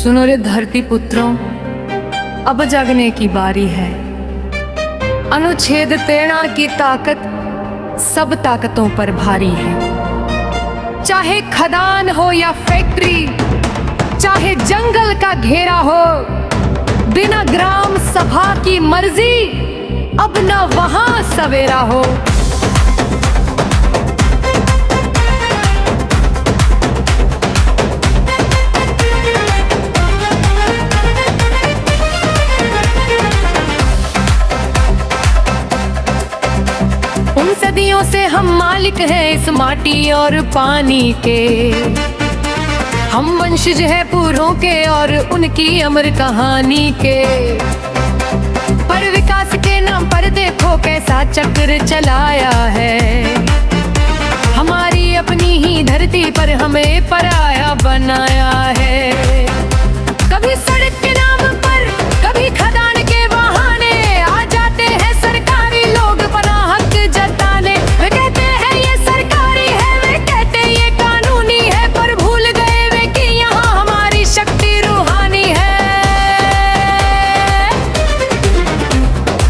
सुनो रे धरती पुत्रों, अब जागने की बारी है। अनुच्छेद 13 की ताकत सब ताकतों पर भारी है। चाहे खदान हो या फैक्ट्री, चाहे जंगल का घेरा हो, बिना ग्राम सभा की मर्जी अब न वहां सवेरा हो। उन सदियों से हम मालिक हैं इस माटी और पानी के। हम वंशज हैं पूर्वों के और उनकी अमर कहानी के। पर विकास के नाम पर देखो कैसा चक्र चलाया है। हमारी अपनी ही धरती पर हमें पराया बनाया है। कभी सड़क के नाम पर, कभी खदान के बहाने आ जाते हैं सरकारी लोग अपना हक जताने। वे कहते हैं ये सरकारी है, वे कहते ये कानूनी है, पर भूल गए वे कि यहाँ हमारी शक्ति रूहानी है।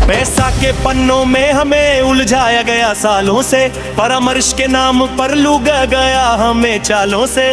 पैसा के पन्नों में हमें उलझाया गया सालों से, परामर्श के नाम पर लूगा गया हमें चालों से।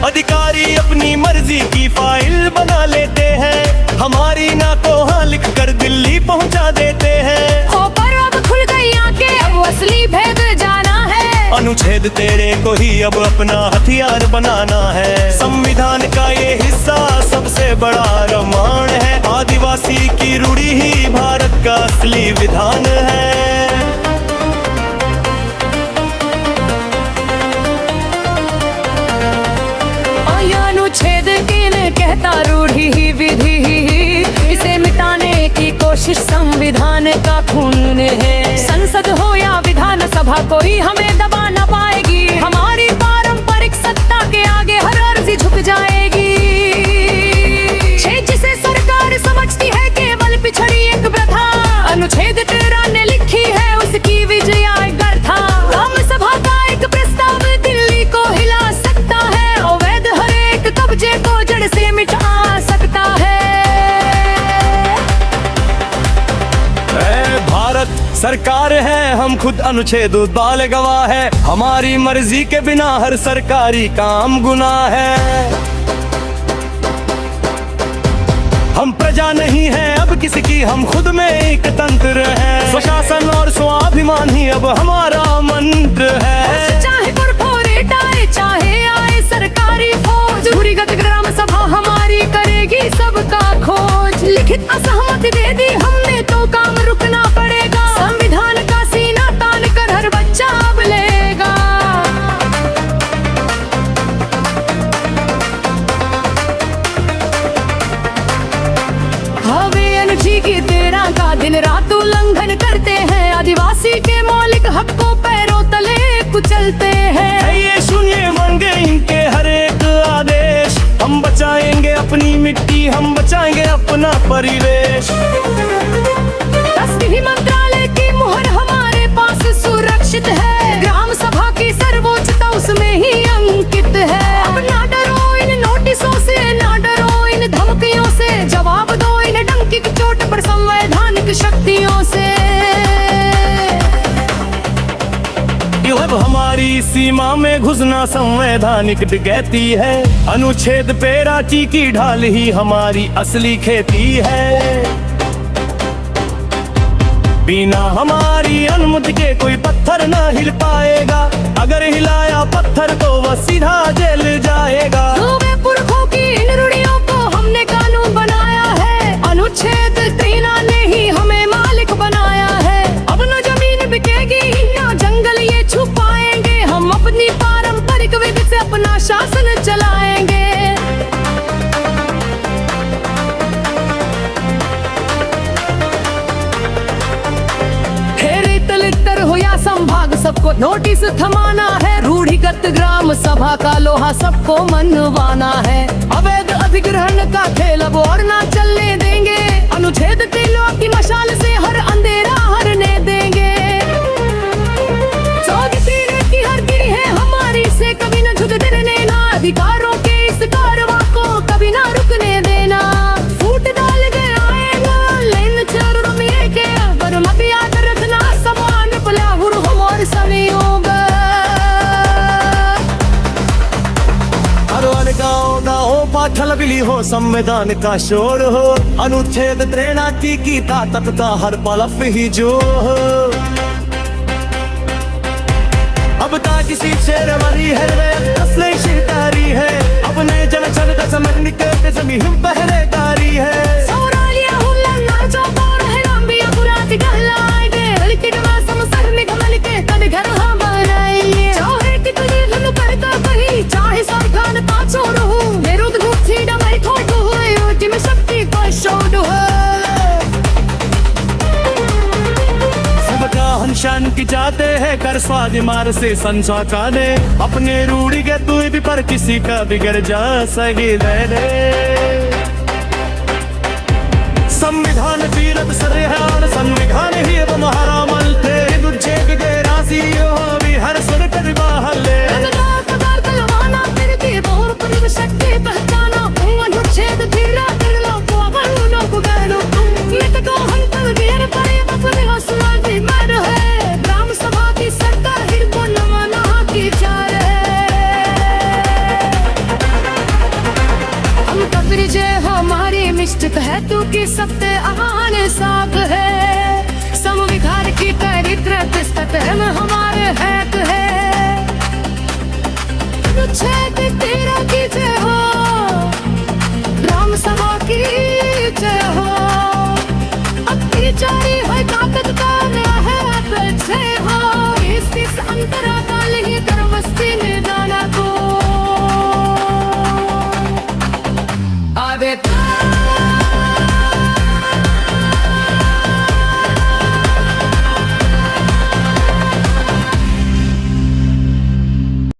अधिकारी अपनी मर्जी की फाइल बना लेते हैं, हमारी ना को हाँ लिख कर दिल्ली पहुंचा देते हैं। हो पर अब खुल गई आंखें, अब असली भेद जाना है। अनुच्छेद 13 को ही अब अपना हथियार बनाना है। संविधान का ये हिस्सा सबसे बड़ा रमान है। आदिवासी की रूढ़ी ही भारत का असली विधान है। अनुच्छेद किन कहता रूढ़ी ही विधि ही, इसे मिटाने की कोशिश संविधान का खून है। संसद हो या विधान सभा कोई हमें दबा न पाएगी। हमारी पारंपरिक सत्ता के आगे हर अर्जी झुक जाएगी। जिसे सरकार समझती है केवल पिछड़ी एक प्रथा, अनुच्छेद 13 ने लिखी है उसकी विजया गाथा। ग्राम सभा का एक प्रस्ताव दिल्ली को हिला सकता है। अवैध हर एक कब्जे को जड़ से मिटा सकता है। भारत सरकार है, हम खुद अनुच्छेद बाल गवाह है। हमारी मर्जी के बिना हर सरकारी काम गुनाह है। हम प्रजा नहीं है अब किसी की, हम खुद में एक तंत्र है। स्वशासन और स्वाभिमान ही अब हमारा मंत्र है। चाहे कॉर्पोरेट आए, चाहे आए सरकारी फौज, भूरिगत ग्राम सभा हमारी करेगी सबका खोज। लिखित असहमति दे दी हमने तो काम रुकना पड़ेगा। संविधान का सीना तान कर हर बच्चा अब लेगा। अनुच्छेद 13 का दिन रात उल्लंघन करते हैं। आदिवासी के मौलिक हकों पैरों तले कुचलते हैं। ये सुनिए मांगे इनके हर एक आदेश। हम बचाएंगे अपनी मिट्टी, हम बचाएंगे अपना परिवेश। राष्ट्रीय मंत्रालय की मुहर हमारे पास सुरक्षित है। ग्राम सभा की सर्वोच्चता उसमें ही अंकित है। अब ना डरो इन नोटिसों से, ना डरो इन धमकियों से। जवाब दो इन डंकी की चोट पर संवैधानिक शक्तियों से। अब हमारी सीमा में घुसना संवैधानिक डकैती है। अनुच्छेद 13 की ढाल ही हमारी असली खेती है। बिना हमारी अनुमति के कोई पत्थर न हिल पाएगा। अगर हिलाया पत्थर तो वह सीधा जेल जाएगा। पुरखों की इन रूढ़ियों को हमने कानून बनाया है। अनुच्छेद 13 ने ही हमें मालिक बनाया है। अब न जमीन बिकेगी, न जंगल ये छुपाएंगे। हम अपनी पारंपरिक विधि से अपना शासन चलाएंगे। कलेक्टर हो या संभाग सबको नोटिस थमाना है। रूढ़िगत ग्राम सभा का लोहा सबको मनवाना है। अवैध अधिग्रहण का खेल अब और ना चलने देंगे। अनुच्छेद 13 की मशाल से हर अंधेरा हरने देंगे। की हर गिरी है हमारी से कभी न झुक देने संयोग। हर गाँव गाँव पाठल बिली हो, संविधान का शोर हो, अनुच्छेद 83 की ताकत का हर पलक ही जो हो। अब ता किसी शेरवारी है असली शिकारी है, अपने जन जन का समझ के जमी हम पहरेदारी है। सौरालिया हुल्ला जो बोर है लंबिया पुराती गहलाई दे, लिखित मासम सर निगमल के कद घर हम बनाइए। चाहे कितनी धुन करता कहीं, चाहे सरकार पाछो रहूं, विरोध गुप्ती डमाई थोड़ो हुए, ओटी में शक्ति का शोध है। सबका हम शांति चाहते हैं, कर स्वाद मार से संसा का दे, अपने रूढ़ी के तू भी पर किसी का बिगड़ जा सही दे। संविधान तीरथ सरे है और संविधान ही तुम्हारा मल थे, तुझे भी दे राशि हो भी हर सुर कर बाहले। शक्ति पहचाना अनुच्छेद 13 को वरुणों को गैरो, नित को हम तब गिर पड़े अपने हौसला भी मर है। ग्राम सभा की सरकार को नमाना की जा रहे, हम कब्र हमारी निश्चित है तू की सत्य